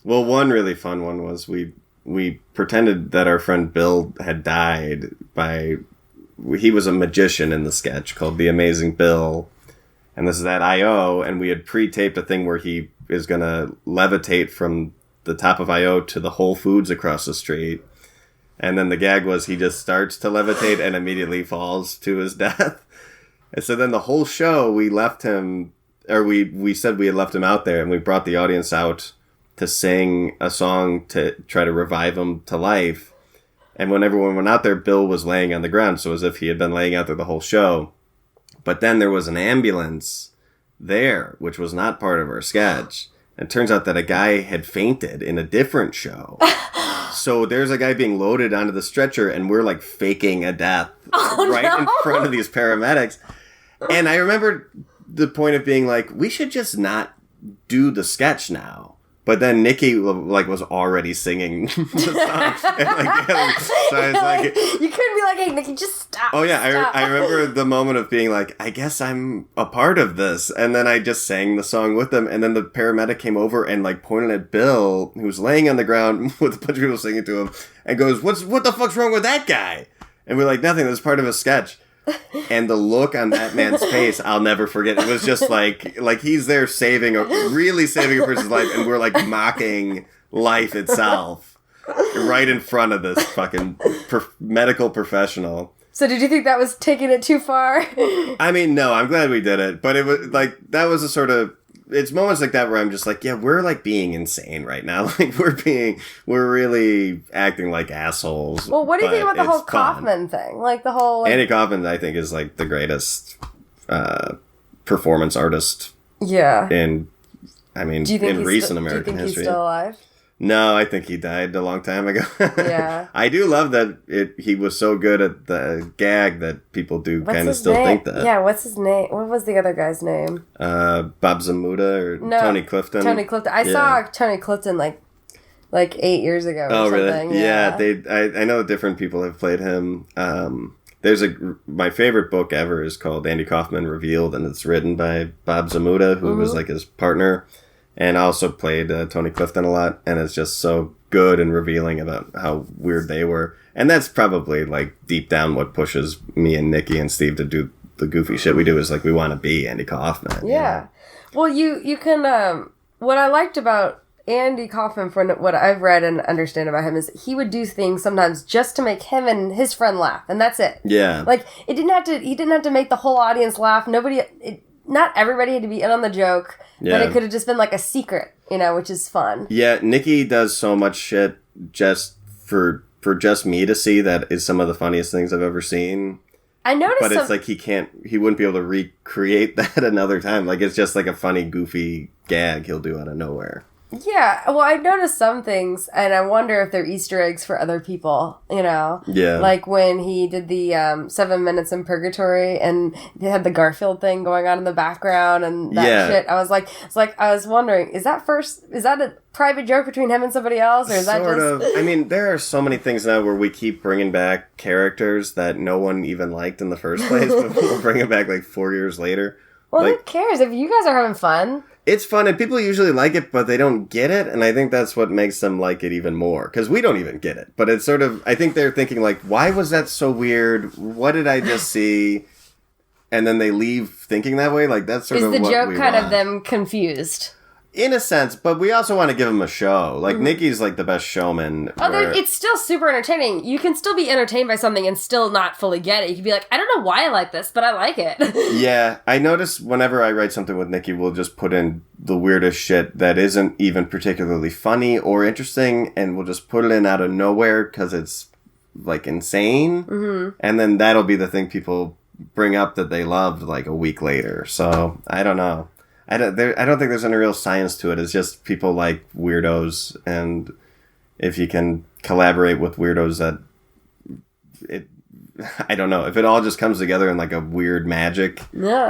well, one really fun one was we pretended that our friend Bill had died by... he was a magician in the sketch called The Amazing Bill. And this is at I.O. And we had pre-taped a thing where he is going to levitate from the top of I.O. to the Whole Foods across the street. And then the gag was he just starts to levitate and immediately falls to his death. And so then the whole show, we left him... or we said we had left him out there, and we brought the audience out to sing a song to try to revive him to life. And when everyone went out there, Bill was laying on the ground, so as if he had been laying out there the whole show. But then there was an ambulance there, which was not part of our sketch. And it turns out that a guy had fainted in a different show. So there's a guy being loaded onto the stretcher, and we're like faking a death in front of these paramedics. And I remember the point of being like, we should just not do the sketch now. But then Nicky like was already singing the song. And, so I was like, you couldn't be like, hey, Nicky, just stop. Oh yeah, stop. I remember the moment of being like, I guess I'm a part of this, and then I just sang the song with them, and then the paramedic came over and like pointed at Bill, who was laying on the ground with a bunch of people singing to him, and goes, "What the fuck's wrong with that guy?" And we're like, "Nothing. That was part of a sketch." And the look on that man's face, I'll never forget. It was just like he's there really saving a person's life, and we're like mocking life itself right in front of this fucking medical professional. So did you think that was taking it too far? I mean, no, I'm glad we did it, but it was like that was a sort of. It's moments like that where I'm just like, yeah, we're like being insane right now. Like we're really acting like assholes. Well, what do you think about the whole Kaufman thing? Like the whole Andy Kaufman, I think, is like the greatest performance artist. Yeah. In recent American history. Do you think he's still alive? No, I think he died a long time ago. Yeah. I do love that he was so good at the gag that people do kind of still think that. Yeah, what's his name? What was the other guy's name? Bob Zmuda or Tony Clifton? Tony Clifton. I saw Tony Clifton like 8 years ago or something. Really? Yeah, I know different people have played him. There's my favorite book ever is called Andy Kaufmann Revealed, and it's written by Bob Zmuda, who was like his partner. And I also played Tony Clifton a lot, and it's just so good and revealing about how weird they were. And that's probably, like, deep down what pushes me and Nicky and Steve to do the goofy shit we do is, like, we want to be Andy Kaufman. Yeah. You know? Well, you can, what I liked about Andy Kaufman, from what I've read and understand about him, is he would do things sometimes just to make him and his friend laugh, and that's it. Yeah. Like, he didn't have to make the whole audience laugh. Not everybody had to be in on the joke, but it could have just been like a secret, which is fun. Yeah, Nicky does so much shit just for just me to see. That is some of the funniest things I've ever seen. I noticed, but it's like he wouldn't be able to recreate that another time. Like it's just like a funny, goofy gag he'll do out of nowhere. Yeah, well, I noticed some things, and I wonder if they're Easter eggs for other people, Yeah. Like when he did the 7 Minutes in Purgatory, and they had the Garfield thing going on in the background, and that shit. I was wondering, is that a private joke between him and somebody else, or is that sort just... of? I mean, there are so many things now where we keep bringing back characters that no one even liked in the first place, but we'll bring them back like 4 years later. Well, who cares? If you guys are having fun... It's fun, and people usually like it, but they don't get it, and I think that's what makes them like it even more, because we don't even get it. But it's sort of, I think they're thinking, like, why was that so weird? What did I just see? And then they leave thinking that way, like, that's sort of what we want. Is the joke kind of them confused? In a sense, but we also want to give him a show. Like, Nicky's, like, the best showman. It's still super entertaining. You can still be entertained by something and still not fully get it. You can be like, I don't know why I like this, but I like it. Yeah, I notice whenever I write something with Nicky, we'll just put in the weirdest shit that isn't even particularly funny or interesting, and we'll just put it in out of nowhere because it's, like, insane. Mm-hmm. And then that'll be the thing people bring up that they loved, like, a week later. So, I don't know. I don't think there's any real science to it. It's just people like weirdos, and if you can collaborate with weirdos, I don't know. If it all just comes together in like a weird magic,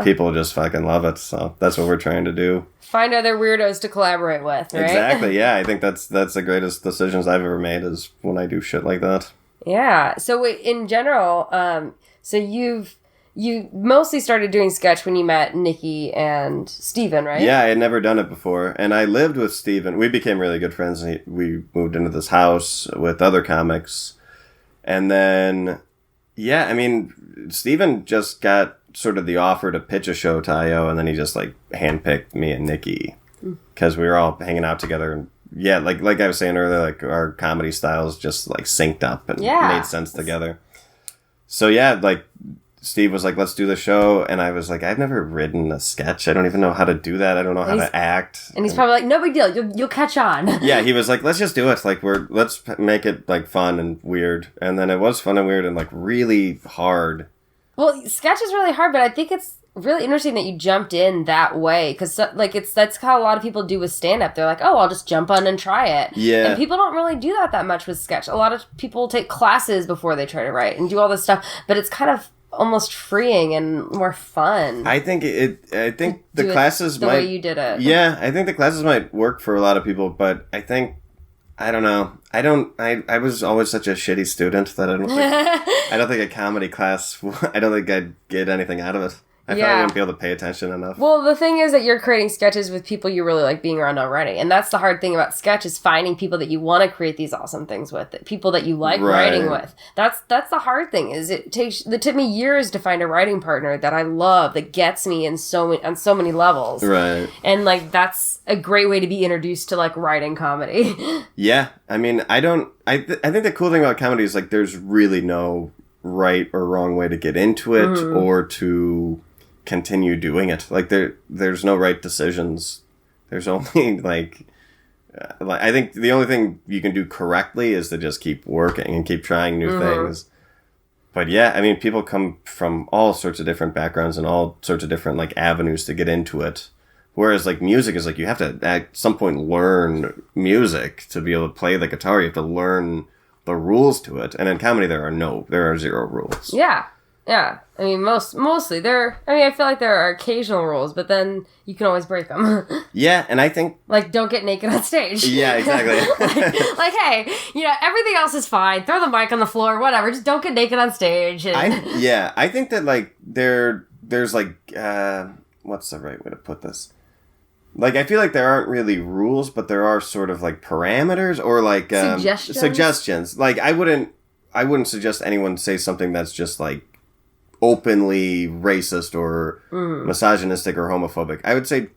people just fucking love it. So that's what we're trying to do. Find other weirdos to collaborate with, right? Exactly. Yeah, I think that's the greatest decisions I've ever made is when I do shit like that. Yeah. So in general, you mostly started doing sketch when you met Nicky and Steven, right? Yeah, I had never done it before. And I lived with Steven. We became really good friends. And we moved into this house with other comics. And then, yeah, I mean, Steven just got sort of the offer to pitch a show to IO. And then he just, like, handpicked me and Nicky. Because we were all hanging out together. And, yeah, like I was saying earlier, like, our comedy styles just, like, synced up and made sense together. So, yeah, like... Steve was like, let's do the show. And I was like, I've never written a sketch. I don't even know how to do that. I don't know how to act. And he's probably like, no big deal. You'll catch on. Yeah, he was like, let's just do it. Like, let's make it like fun and weird. And then it was fun and weird and like really hard. Well, sketch is really hard, but I think it's really interesting that you jumped in that way. Because like that's how a lot of people do with stand-up. They're like, oh, I'll just jump on and try it. Yeah. And people don't really do that much with sketch. A lot of people take classes before they try to write and do all this stuff. But it's kind of almost freeing and more fun. I think the classes the might... way you did it. Yeah, I think the classes might work for a lot of people, but I think... I don't know. I was always such a shitty student that I don't think a comedy class... I don't think I'd get anything out of it. I thought I wouldn't be able to pay attention enough. Well, the thing is that you're creating sketches with people you really like being around already. And that's the hard thing about sketch is finding people that you want to create these awesome things with. People that you like writing with. That's the hard thing is it took me years to find a writing partner that I love, that gets me on so many levels. Right. And like that's a great way to be introduced to like writing comedy. Yeah. I mean, I think the cool thing about comedy is like there's really no right or wrong way to get into it or to continue doing it. Like there's no right decisions. There's only like I think the only thing you can do correctly is to just keep working and keep trying new things. But yeah, I mean, people come from all sorts of different backgrounds and all sorts of different like avenues to get into it. Whereas like music is like you have to at some point learn music to be able to play the guitar. You have to learn the rules to it. And in comedy there are zero rules. Yeah. Yeah, I mean, mostly I feel like there are occasional rules, but then you can always break them. Yeah, and I think... Like, don't get naked on stage. Yeah, exactly. like, hey, everything else is fine. Throw the mic on the floor, whatever. Just don't get naked on stage. I think that, like, there's, like, what's the right way to put this? Like, I feel like there aren't really rules, but there are sort of, like, parameters or, like... Suggestions. Like, I wouldn't suggest anyone say something that's just, like, openly racist or misogynistic or homophobic. I would say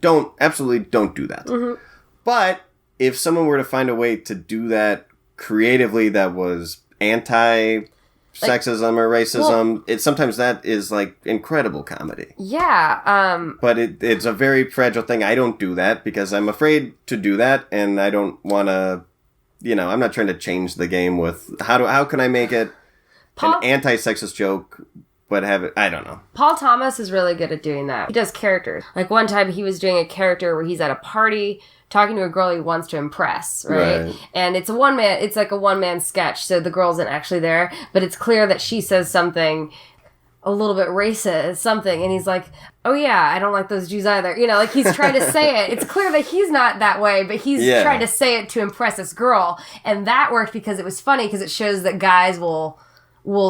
absolutely don't do that. But if someone were to find a way to do that creatively that was anti-sexism or racism, sometimes that is like incredible comedy. Yeah. But it's a very fragile thing. I don't do that because I'm afraid to do that and I don't want to, I'm not trying to change the game with how can I make it an anti-sexist joke but have it, I don't know. Paul Thomas is really good at doing that. He does characters. Like one time he was doing a character where he's at a party talking to a girl he wants to impress, right? And it's like a one-man sketch, so the girl isn't actually there, but it's clear that she says something a little bit racist, something, and he's like, oh yeah, I don't like those Jews either. Like he's trying to say it. It's clear that he's not that way, but he's trying to say it to impress this girl. And that worked because it was funny, because it shows that guys will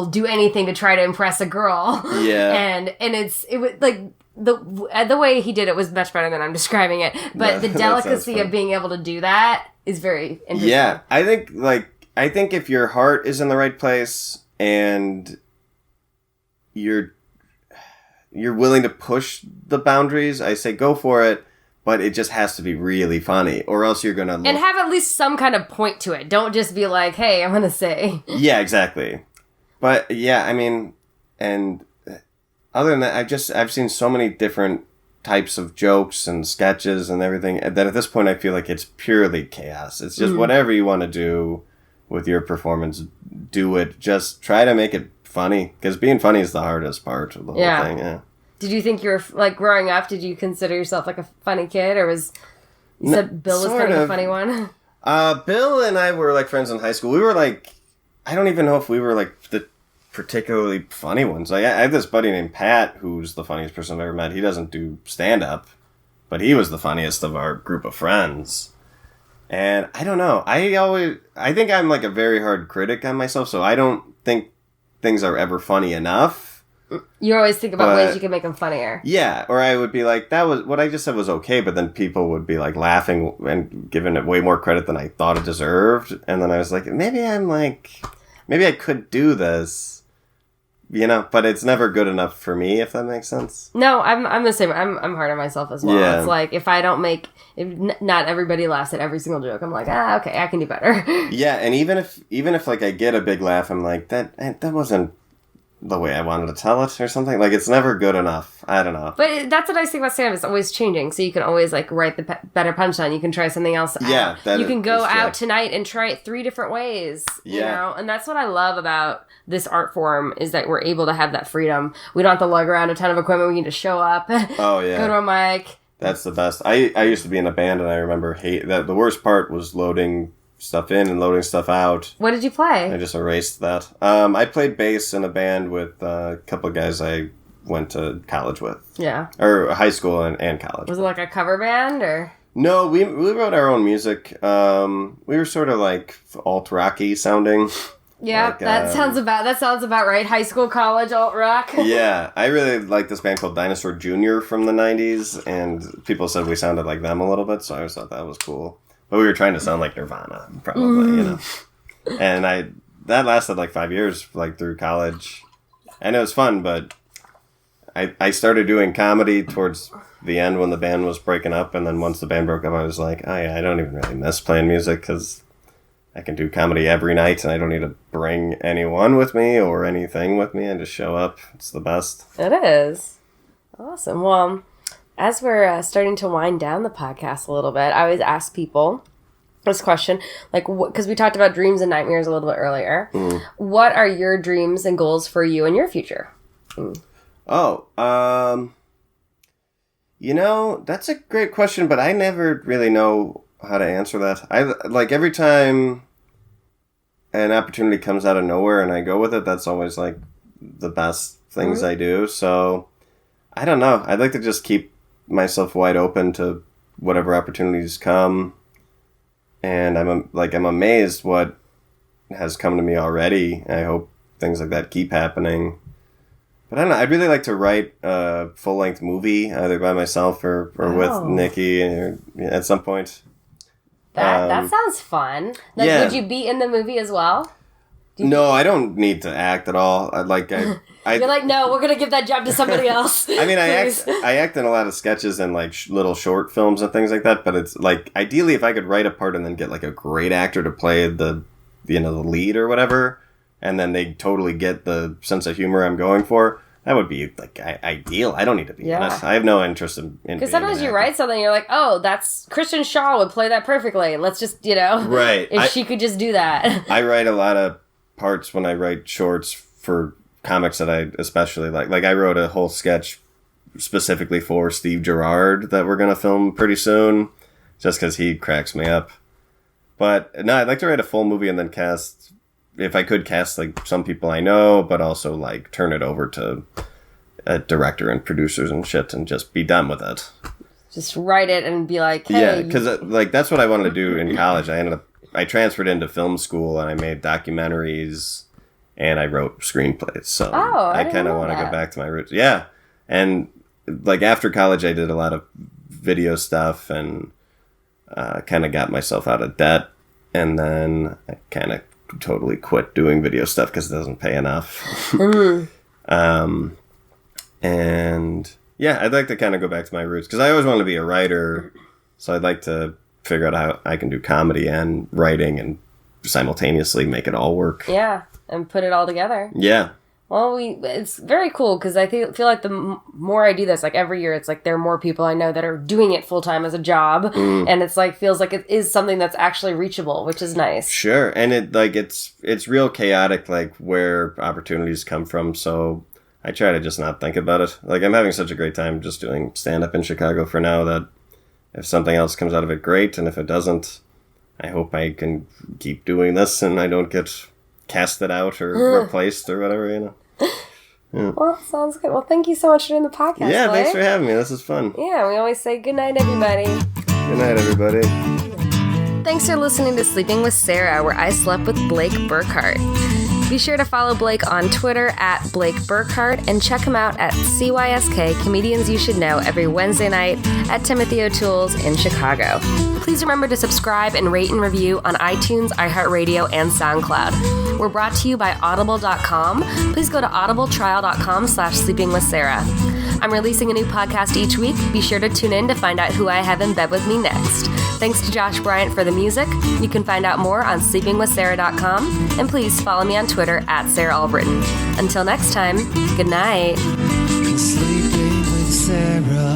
do anything to try to impress a girl. Yeah. And it was like the way he did it was much better than I'm describing it. But the delicacy of being able to do that is very interesting. Yeah. I think if your heart is in the right place and you're willing to push the boundaries, I say go for it. But it just has to be really funny, or else you're gonna and have at least some kind of point to it. Don't just be like, "Hey, I'm gonna say." Yeah, exactly. But yeah, I mean, and other than that, I've seen so many different types of jokes and sketches and everything that at this point I feel like it's purely chaos. It's just whatever you want to do with your performance, do it. Just try to make it funny, because being funny is the hardest part of the whole thing. Yeah. Did you think you were like growing up? Did you consider yourself like a funny kid, or said Bill was kind of a funny one? Bill and I were like friends in high school. We were like, I don't even know if we were like the particularly funny ones. Like I have this buddy named Pat who's the funniest person I've ever met. He doesn't do stand-up, but he was the funniest of our group of friends. And I don't know. I think I'm like a very hard critic on myself, so I don't think things are ever funny enough. You always think about ways you can make them funnier. Yeah, or I would be like, that was what I just said was okay, but then people would be like laughing and giving it way more credit than I thought it deserved. And then I was like, maybe I could do this, but it's never good enough for me, if that makes sense. No, I'm the same. I'm hard on myself as well. Yeah. It's like if not everybody laughs at every single joke, I'm like, okay, I can do better. Yeah, and even if like I get a big laugh, I'm like, that wasn't the way I wanted to tell it or something. Like, it's never good enough. I don't know. But that's what I think about stand-up. It's always changing. So you can always, like, write the better punchline. You can try something else out. Yeah. You can go out tonight and try it 3 different ways. Yeah. And that's what I love about this art form, is that we're able to have that freedom. We don't have to lug around a ton of equipment. We can just show up. Oh, yeah. Go to a mic. That's the best. I used to be in a band, and I remember the worst part was loading stuff in and loading stuff out. What did you play? I just erased that. I played bass in a band with a couple of guys I went to college with. Yeah. Or high school and college. Was it like a cover band or? No, we wrote our own music. We were sort of like alt-rocky sounding. Yeah, like, that sounds about right. High school, college, alt-rock. Yeah, I really like this band called Dinosaur Jr. from the 90s, and people said we sounded like them a little bit, so I always thought that was cool. But we were trying to sound like Nirvana, probably, you know. And that lasted like 5 years, like through college. And it was fun, but I started doing comedy towards the end when the band was breaking up, and then once the band broke up, I was like, oh yeah, I don't even really miss playing music, because I can do comedy every night, and I don't need to bring anyone with me or anything with me. I just show up. It's the best. It is. Awesome. Well, as we're starting to wind down the podcast a little bit, I always ask people this question, like, because we talked about dreams and nightmares a little bit earlier. What are your dreams and goals for you in your future? You know, that's a great question, but I never really know how to answer that. I like every time an opportunity comes out of nowhere and I go with it, that's always like the best things I do. So I don't know. I'd like to just keep myself wide open to whatever opportunities come. And I'm amazed what has come to me already. I hope things like that keep happening. But I don't know. I'd really like to write a full-length movie, either by myself or with Nicky at some point. That sounds fun. Like, yeah. Would you be in the movie as well? No, I don't need to act at all. You're like, no, we're gonna give that job to somebody else. I mean, I act in a lot of sketches and like little short films and things like that. But it's like, ideally, if I could write a part and then get like a great actor to play the lead or whatever, and then they totally get the sense of humor I'm going for, that would be like ideal. I don't need to be in it. I have no interest in because sometimes you write something, you're like, oh, that's Kristen Shaw would play that perfectly. Let's just, right. If she could just do that. I write a lot of parts when I write shorts for comics that I especially like. Like I wrote a whole sketch specifically for Steve Gerrard that we're gonna film pretty soon, just because he cracks me up. But no, I'd like to write a full movie and then cast. If I could cast like some people I know, but also like turn it over to a director and producers and shit and just be done with it. Just write it and be like, hey. Yeah, because like that's what I wanted to do in college. I transferred into film school and I made documentaries and I wrote screenplays. So I kind of want to go back to my roots. Yeah. And like after college, I did a lot of video stuff and kind of got myself out of debt. And then I kind of totally quit doing video stuff because it doesn't pay enough. And yeah, I'd like to kind of go back to my roots because I always wanted to be a writer. So I'd like to figure out how I can do comedy and writing and simultaneously make it all work. Yeah, and put it all together. Yeah. Well, it's very cool because I feel like the more I do this, like every year, it's like there are more people I know that are doing it full time as a job, and it's like feels like it is something that's actually reachable, which is nice. Sure, and it's real chaotic, like where opportunities come from. So I try to just not think about it. Like I'm having such a great time just doing stand up in Chicago for now that if something else comes out of it, great, and if it doesn't, I hope I can keep doing this and I don't get casted out or replaced or whatever, Yeah. Well, sounds good. Well, thank you so much for doing the podcast. Yeah, Blake. Thanks for having me. This is fun. Yeah, we always say good night, everybody. Good night, everybody. Thanks for listening to Sleeping with Sarah, where I slept with Blake Burkhart. Be sure to follow Blake on Twitter at Blake Burkhart and check him out at CYSK Comedians You Should Know every Wednesday night at Timothy O'Toole's in Chicago. Please remember to subscribe and rate and review on iTunes, iHeartRadio, and SoundCloud. We're brought to you by Audible.com. Please go to audibletrial.com/sleepingwithsarah. I'm releasing a new podcast each week. Be sure to tune in to find out who I have in bed with me next. Thanks to Josh Bryant for the music. You can find out more on sleepingwithsarah.com. And please follow me on Twitter at Sarah Albritton. Until next time, good night. Sleeping with Sarah.